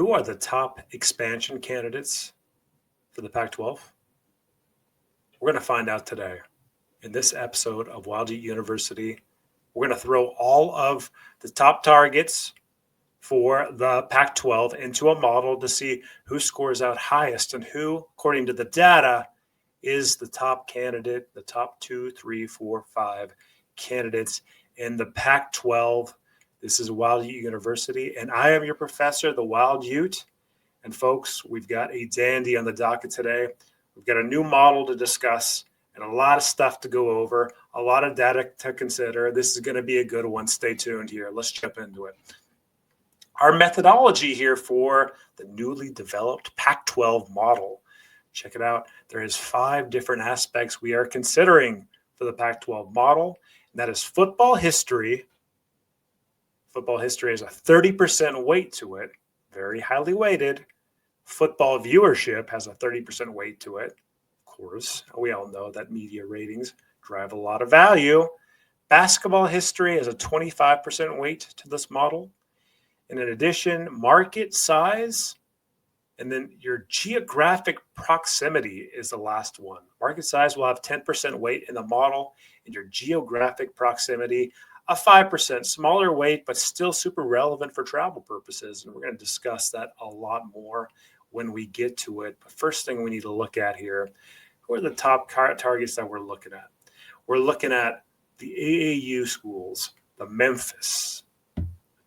Who are the top expansion candidates for the Pac-12? We're going to find out today in this episode of WildUte University. We're going to throw all of the top targets for the Pac-12 into a model to see who scores out highest and who, according to the data, is the top candidate, the top 2, 3, 4, 5 candidates in the Pac-12. This is WildUte University, and I am your professor, the WildUte. And folks, we've got a dandy on the docket today. We've got a new model to discuss and a lot of stuff to go over, a lot of data to consider. This is going to be a good one. Stay tuned here. Let's jump into it. Our methodology here for the newly developed Pac-12 model. Check it out. There is 5 different aspects we are considering for the Pac-12 model. And that is football history. Football history has a 30% weight to it, very highly weighted. Football viewership has a 30% weight to it. Of course, we all know that media ratings drive a lot of value. Basketball history has a 25% weight to this model. And in addition, market size, and then your geographic proximity is the last one. Market size will have 10% weight in the model, and your geographic proximity, a 5% smaller weight, but still super relevant for travel purposes. And we're going to discuss that a lot more when we get to it. But first thing we need to look at here, who are the top targets that we're looking at? We're looking at the AAU schools, the Memphis,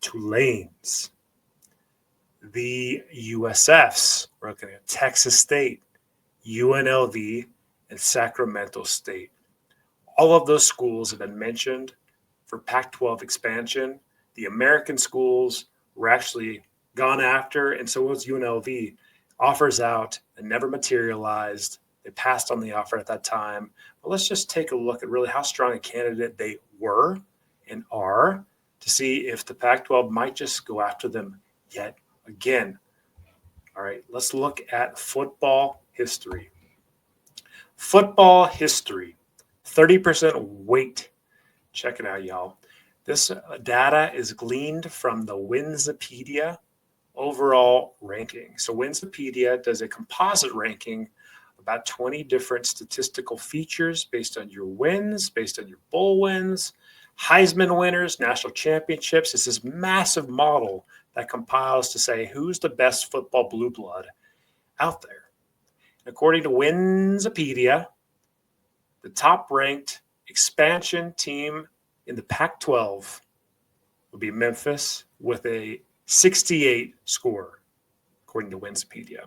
Tulanes, the USFs. We're looking at Texas State, UNLV, and Sacramento State. All of those schools have been mentioned for Pac-12 expansion. The American schools were actually gone after, and so was UNLV. Offers out and never materialized. They passed on the offer at that time. But let's just take a look at really how strong a candidate they were and are to see if the Pac-12 might just go after them yet again. All right, let's look at football history. Football history, 30% weight. Check it out, y'all. This data is gleaned from the Winsipedia overall ranking. So Winsipedia does a composite ranking, about 20 different statistical features based on your wins, based on your bowl wins, Heisman winners, national championships. It's this massive model that compiles to say who's the best football blue blood out there. According to Winsipedia, the top-ranked expansion team in the Pac-12 would be Memphis with a 68 score, according to Winsipedia.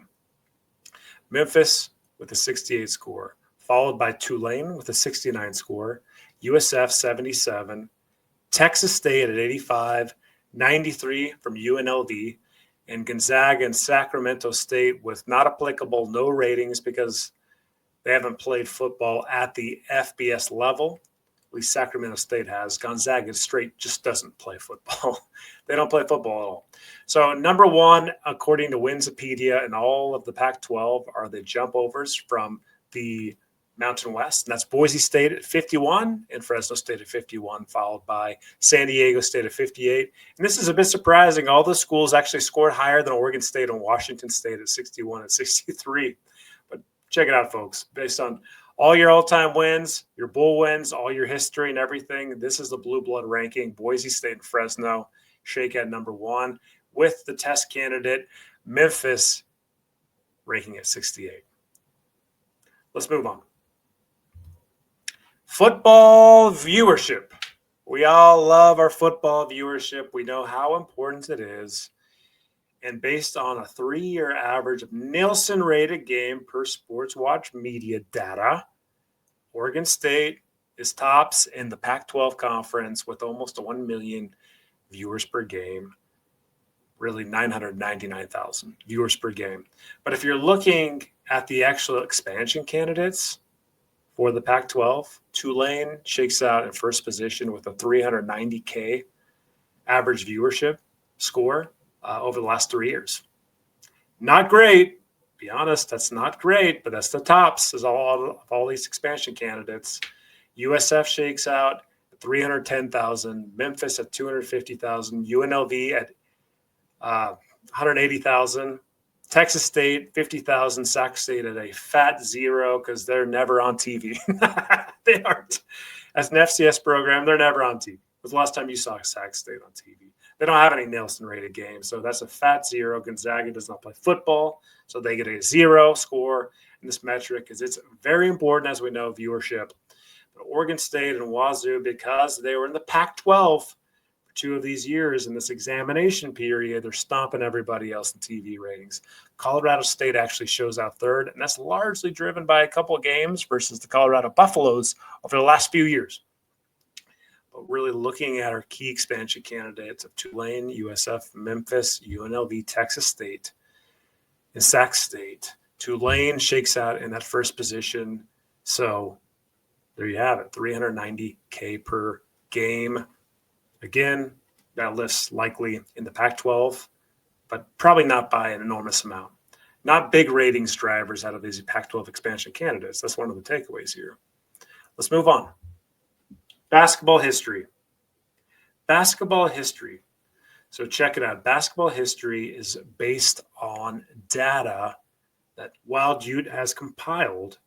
Memphis with a 68 score, followed by Tulane with a 69 score, USF 77, Texas State at 85, 93 from UNLV, and Gonzaga and Sacramento State with not applicable, no ratings because they haven't played football at the FBS level. At least Sacramento State has. Gonzaga straight just doesn't play football. They don't play football at all. So number one, according to Winsipedia and all of the Pac-12, are the jump overs from the Mountain West. And that's Boise State at 51 and Fresno State at 51, followed by San Diego State at 58. And this is a bit surprising. All the schools actually scored higher than Oregon State and Washington State at 61 and 63. But check it out, folks. Based on all your all-time wins, your bowl wins, all your history and everything, this is the blue blood ranking. Boise State and Fresno shake at number 1 with the test candidate Memphis ranking at 68. Let's move on. Football viewership. We all love our football viewership. We know how important it is. And based on a 3-year average of Nielsen-rated game per Sports Watch media data, Oregon State is tops in the Pac-12 conference with almost 1 million viewers per game, really 999,000 viewers per game. But if you're looking at the actual expansion candidates for the Pac-12, Tulane shakes out in first position with a 390K average viewership score over the last 3 years. Not great. Be honest, that's not great, but that's the tops of all these expansion candidates. USF shakes out at 310,000, Memphis at 250,000, UNLV at 180,000. Texas State, 50,000. Sac State at a fat 0 because they're never on TV. They aren't. As an FCS program, they're never on TV. It was the last time you saw Sac State on TV. They don't have any Nielsen-rated games, so that's a fat 0. Gonzaga does not play football, so they get a 0 score in this metric because it's very important, as we know, viewership. But Oregon State and Wazoo, because they were in the Pac-12 for 2 of these years in this examination period, they're stomping everybody else in TV ratings. Colorado State actually shows out third, and that's largely driven by a couple of games versus the Colorado Buffaloes over the last few years. But really looking at our key expansion candidates of Tulane, USF, Memphis, UNLV, Texas State, and Sac State. Tulane shakes out in that first position. So there you have it, $390K per game. Again, that list's likely in the Pac-12, but probably not by an enormous amount. Not big ratings drivers out of these Pac-12 expansion candidates. That's one of the takeaways here. Let's move on. Basketball history. Basketball history. So check it out. Basketball history is based on data that WildUte has compiled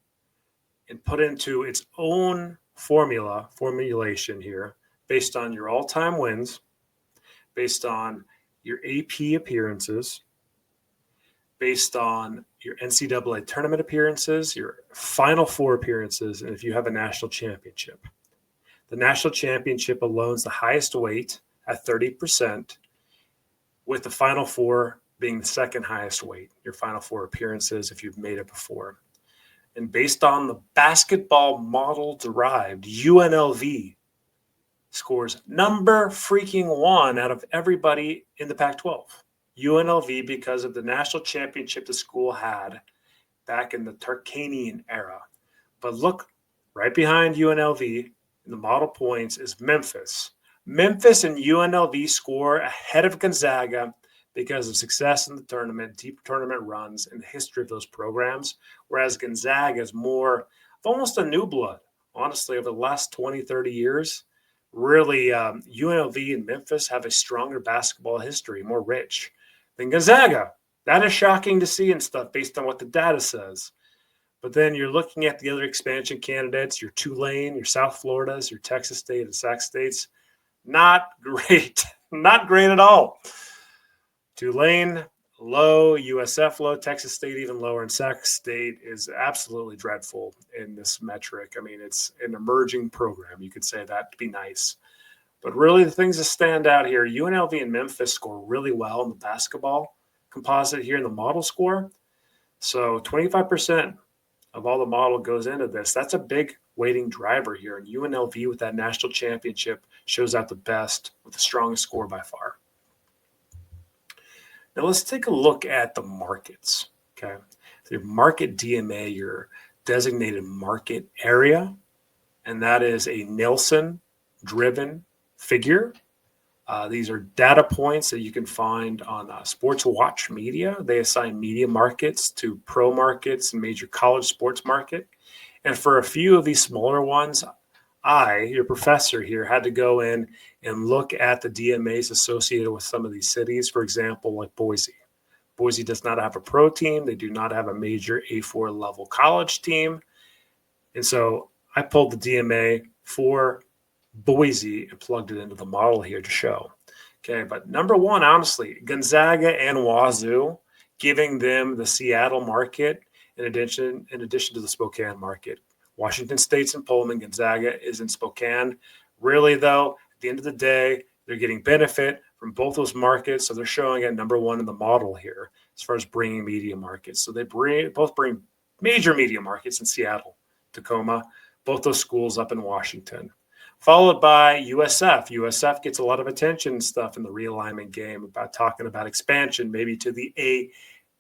and put into its own formulation here, based on your all-time wins, based on your AP appearances, based on your NCAA tournament appearances, your Final Four appearances, and if you have a national championship. The national championship alone is the highest weight at 30%, with the Final Four being the second highest weight, your Final Four appearances if you've made it before. And based on the basketball model derived, UNLV scores number freaking 1 out of everybody in the Pac-12. UNLV, because of the national championship the school had back in the Tarkanian era. But look, right behind UNLV in the model points is Memphis. Memphis and UNLV score ahead of Gonzaga because of success in the tournament, deep tournament runs, and the history of those programs, whereas Gonzaga is more of almost a new blood, honestly, over the last 20, 30 years. Really, UNLV and Memphis have a stronger basketball history, more rich than Gonzaga. That is shocking to see and stuff based on what the data says. But then you're looking at the other expansion candidates, your Tulane, your South Floridas, your Texas State and Sac States. Not great. Not great at all. Tulane, low. USF, low. Texas State, even lower. And Sac State is absolutely dreadful in this metric. I mean, it's an emerging program. You could say that to be nice. But really, the things that stand out here, UNLV and Memphis score really well in the basketball composite here in the model score. So 25% of all the model goes into this. That's a big weighting driver here. And UNLV with that national championship shows out the best with the strongest score by far. Now let's take a look at the markets. Okay. So your market DMA, your designated market area, and that is a Nielsen-driven figure. These are data points that you can find on Sports Watch Media. They assign media markets to pro markets and major college sports market. And for a few of these smaller ones, I, your professor here, had to go in and look at the DMAs associated with some of these cities. For example, like Boise. Boise does not have a pro team. They do not have a major A4 level college team. And so I pulled the DMA for Boise and plugged it into the model here to show. Okay, but number one, honestly, Gonzaga and Wazoo, giving them the Seattle market in addition to the Spokane market. Washington State's in Pullman, Gonzaga is in Spokane. Really, though, at the end of the day, they're getting benefit from both those markets, so they're showing at number one in the model here as far as bringing media markets. So they both bring major media markets in Seattle, Tacoma, both those schools up in Washington. Followed by USF. USF gets a lot of attention and stuff in the realignment game about talking about expansion, maybe to the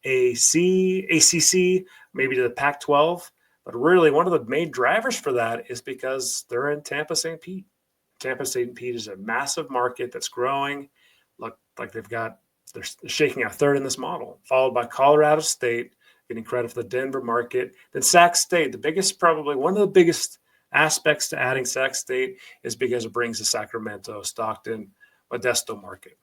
ACC, maybe to the Pac-12. But really, one of the main drivers for that is because they're in Tampa St. Pete. Tampa St. Pete is a massive market that's growing. Look like they're shaking out third in this model, followed by Colorado State, getting credit for the Denver market. Then Sac State, probably one of the biggest aspects to adding Sac State is because it brings the Sacramento, Stockton, Modesto market.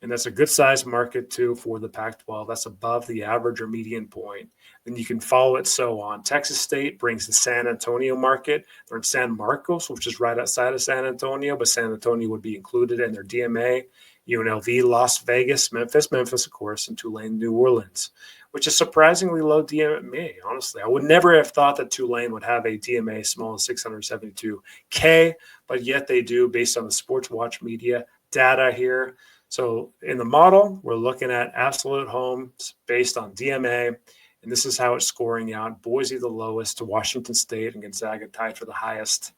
And that's a good size market too for the Pac-12. That's above the average or median point. Then you can follow it so on. Texas State brings the San Antonio market. They're in San Marcos, which is right outside of San Antonio, but San Antonio would be included in their DMA. UNLV, Las Vegas, Memphis, of course, and Tulane, New Orleans, which is surprisingly low DMA, honestly. I would never have thought that Tulane would have a DMA small as 672K, but yet they do based on the Sports Watch media data here. So in the model, we're looking at absolute homes based on DMA, and this is how it's scoring out. Boise the lowest, to Washington State and Gonzaga tied for the highest.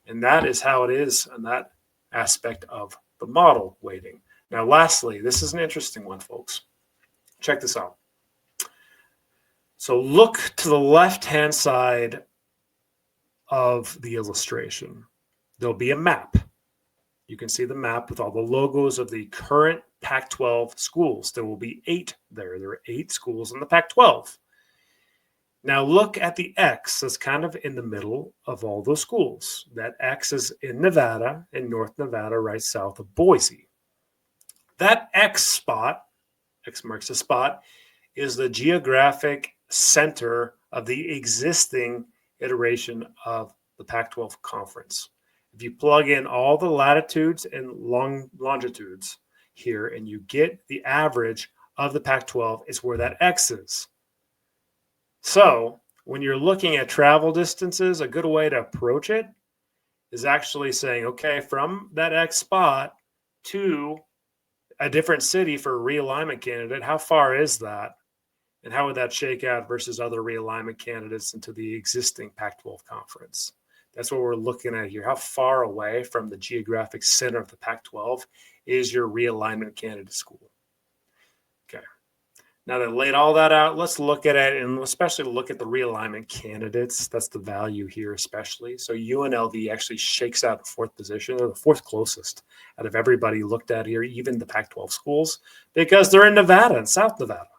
And that is how it is in that aspect of the model weighting. Now, lastly, this is an interesting one, folks. Check this out. So look to the left-hand side of the illustration. There'll be a map. You can see the map with all the logos of the current Pac-12 schools. There will be 8 there. There are 8 schools in the Pac-12. Now look at the X that's kind of in the middle of all those schools. That X is in Nevada, in North Nevada, right south of Boise. That X spot, X marks the spot, is the geographic center of the existing iteration of the Pac-12 conference. If you plug in all the latitudes and longitudes here and you get the average of the Pac-12, it's where that X is. So when you're looking at travel distances, a good way to approach it is actually saying, okay, from that X spot to a different city for a realignment candidate, how far is that? And how would that shake out versus other realignment candidates into the existing Pac-12 conference? That's what we're looking at here. How far away from the geographic center of the Pac-12 is your realignment candidate school? Okay. Now that I laid all that out, let's look at it and especially look at the realignment candidates. That's the value here especially. So UNLV actually shakes out 4th position. They're the 4th closest out of everybody looked at here, even the Pac-12 schools, because they're in Nevada and South Nevada.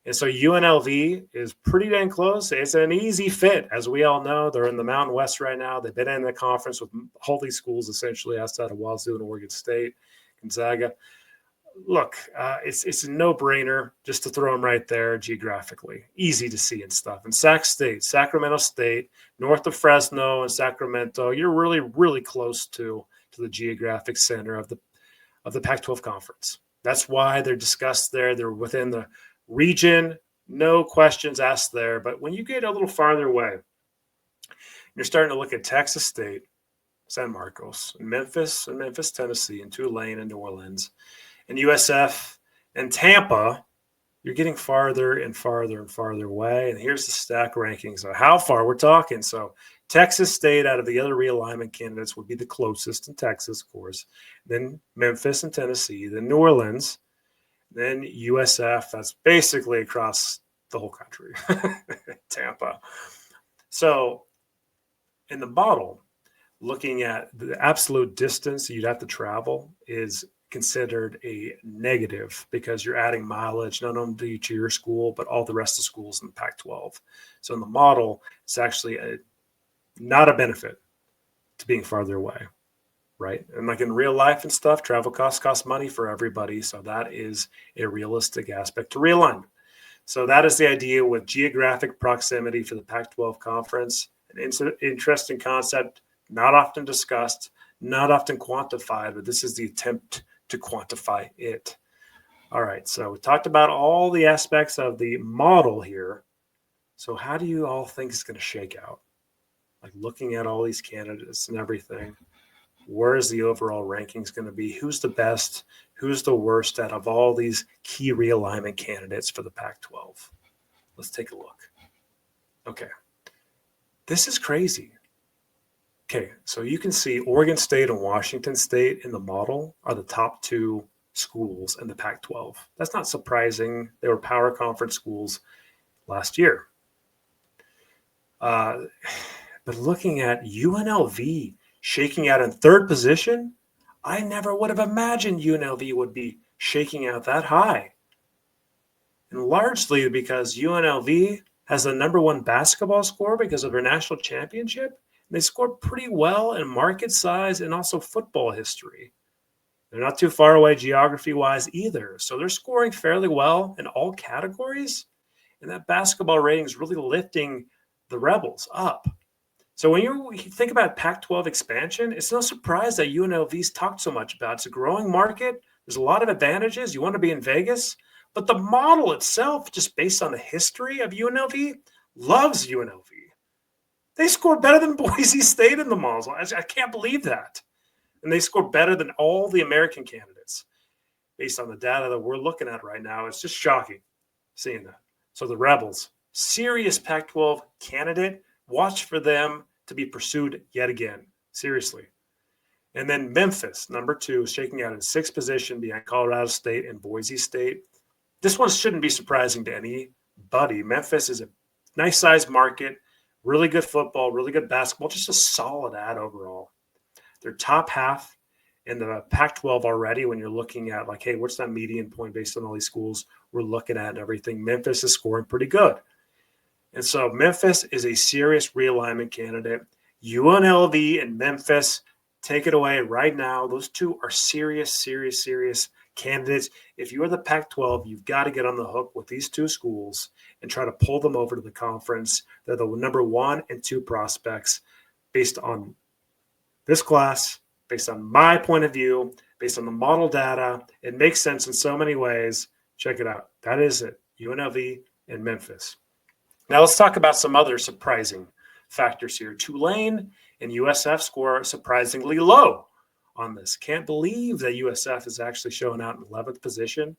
And so UNLV is pretty dang close. It's an easy fit. As we all know, they're in the Mountain West right now. They've been in the conference with all these schools essentially outside of WildUte and Oregon State, Gonzaga. Look, it's a no-brainer just to throw them right there geographically. Easy to see and stuff. And Sac State, Sacramento State, north of Fresno and Sacramento, you're really, really close to the geographic center of the Pac-12 conference. That's why they're discussed there. They're within the region, no questions asked there. But when you get a little farther away, you're starting to look at Texas State, San Marcos, and Memphis, Tennessee, and Tulane and New Orleans, and USF and Tampa, you're getting farther and farther and farther away. And here's the stack rankings of how far we're talking. So Texas State out of the other realignment candidates would be the closest in Texas, of course. Then Memphis and Tennessee, then New Orleans, then USF, that's basically across the whole country, Tampa. So in the model, looking at the absolute distance you'd have to travel is considered a negative because you're adding mileage, not only to your school, but all the rest of the schools in the Pac-12. So in the model, it's actually not a benefit to being farther away. Right. And like in real life and stuff, travel costs money for everybody. So that is a realistic aspect to realignment. So that is the idea with geographic proximity for the Pac-12 conference. An interesting concept, not often discussed, not often quantified, but this is the attempt to quantify it. All right. So we talked about all the aspects of the model here. So how do you all think it's going to shake out? Like looking at all these candidates and everything. Where is the overall rankings going to be? Who's the best? Who's the worst out of all these key realignment candidates for the Pac-12? Let's take a look. Okay. This is crazy. Okay, so you can see Oregon State and Washington State in the model are the top 2 schools in the Pac-12. That's not surprising. They were power conference schools last year. But looking at UNLV shaking out in 3rd position, I never would have imagined UNLV would be shaking out that high. And largely because UNLV has the #1 basketball score because of their national championship. And they scored pretty well in market size and also football history. They're not too far away geography-wise either. So they're scoring fairly well in all categories. And that basketball rating is really lifting the Rebels up. So when you think about Pac-12 expansion, it's no surprise that UNLV's talked so much about. It's a growing market. There's a lot of advantages. You want to be in Vegas. But the model itself, just based on the history of UNLV, loves UNLV. They score better than Boise State in the models. I can't believe that. And they score better than all the American candidates based on the data that we're looking at right now. It's just shocking seeing that. So the Rebels, serious Pac-12 candidate. Watch for them to be pursued yet again. Seriously. And then Memphis, number 2, shaking out in 6th position behind Colorado State and Boise State. This one shouldn't be surprising to anybody. Memphis is a nice-sized market, really good football, really good basketball, just a solid ad overall. They're top half in the Pac-12 already when you're looking at, like, hey, what's that median point based on all these schools we're looking at and everything. Memphis is scoring pretty good. And so Memphis is a serious realignment candidate. UNLV and Memphis, take it away right now. Those two are serious candidates. If you are the Pac-12, you've got to get on the hook with these two schools and try to pull them over to the conference. They're the number 1 and 2 prospects based on this class, based on my point of view, based on the model data. It makes sense in so many ways. Check it out. That is it. UNLV and Memphis. Now let's talk about some other surprising factors here. Tulane and USF score surprisingly low on this. Can't believe that USF is actually showing out in 11th position.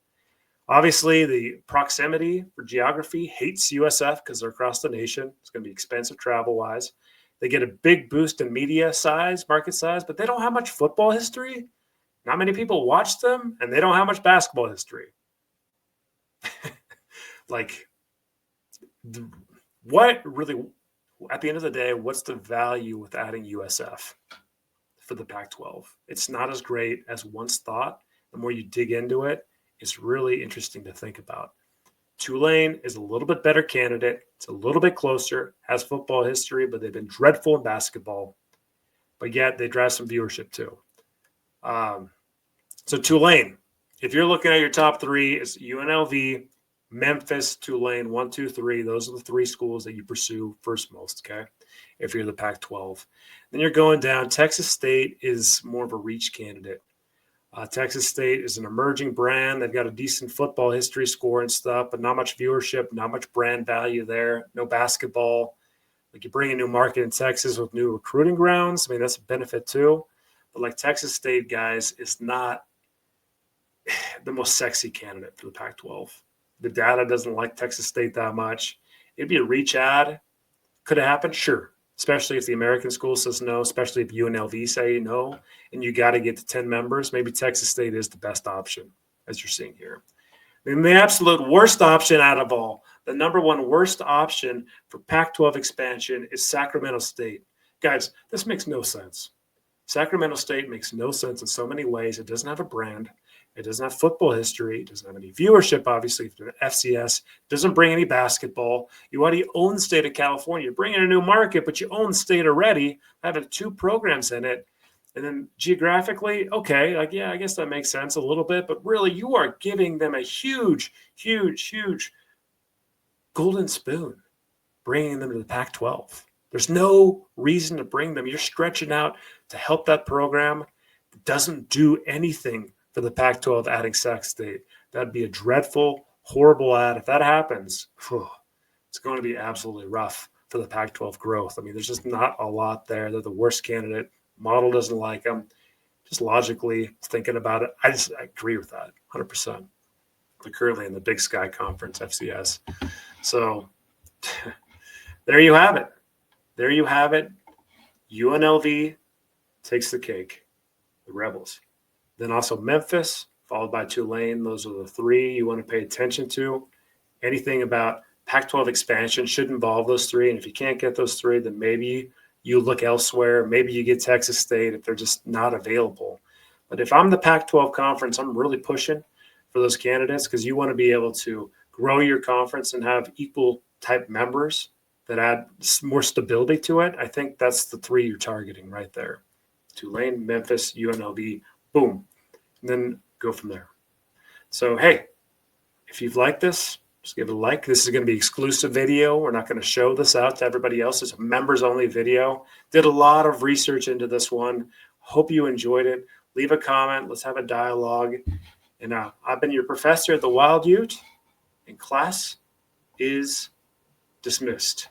Obviously, the proximity for geography hates USF because they're across the nation. It's going to be expensive travel-wise. They get a big boost in media size, market size, but they don't have much football history. Not many people watch them, and they don't have much basketball history. What really, at the end of the day, what's the value with adding USF for the Pac-12? It's not as great as once thought. The more you dig into it, it's really interesting to think about. Tulane is a little bit better candidate. It's a little bit closer, has football history, but they've been dreadful in basketball. But yet they drive some viewership too. So Tulane, if you're looking at your top 3, it's UNLV, Memphis, Tulane, 1, 2, 3. Those are the 3 schools that you pursue first most, okay, if you're the Pac-12. Then you're going down. Texas State is more of a reach candidate. Texas State is an emerging brand. They've got a decent football history score and stuff, but not much viewership, not much brand value there, no basketball. Like, you bring a new market in Texas with new recruiting grounds. I mean, that's a benefit too. But like Texas State, guys, is not the most sexy candidate for the Pac-12. The data doesn't like Texas State that much. It'd be a reach ad. Could it happen? Sure. Especially if the American school says no, especially if UNLV say no, and you got to get to 10 members. Maybe Texas State is the best option, as you're seeing here. And the absolute worst option out of all, the number 1 worst option for Pac-12 expansion is Sacramento State. Guys, this makes no sense. Sacramento State makes no sense in so many ways. It doesn't have a brand. It doesn't have football history. It doesn't have any viewership, obviously, for FCS. It doesn't bring any basketball. You already own the state of California. You bring in a new market, but you own the state already, having 2 programs in it. And then geographically, okay, like, yeah, I guess that makes sense a little bit. But really, you are giving them a huge golden spoon, bringing them to the Pac-12. There's no reason to bring them. You're stretching out to help that program. It doesn't do anything for the Pac-12 adding Sac State. That'd be a dreadful, horrible ad. If that happens, it's going to be absolutely rough for the Pac-12 growth. I mean, there's just not a lot there. They're the worst candidate. Model doesn't like them. Just logically thinking about it, I agree with that 100%. They're currently in the Big Sky Conference, FCS. So there you have it. There you have it. UNLV takes the cake, the Rebels. Then also Memphis, followed by Tulane. Those are the 3 you want to pay attention to. Anything about Pac-12 expansion should involve those 3. And if you can't get those 3, then maybe you look elsewhere. Maybe you get Texas State if they're just not available. But if I'm the Pac-12 conference, I'm really pushing for those candidates because you want to be able to grow your conference and have equal type members that add more stability to it. I think that's the 3 you're targeting right there. Tulane, Memphis, UNLV. Boom. and then go from there. So, hey, if you've liked this, just give it a like. This is going to be exclusive video. We're not going to show this out to everybody else. It's a members only video. Did a lot of research into this one. Hope you enjoyed it. Leave a comment. Let's have a dialogue. And I've been your professor at the WildUte, and class is dismissed.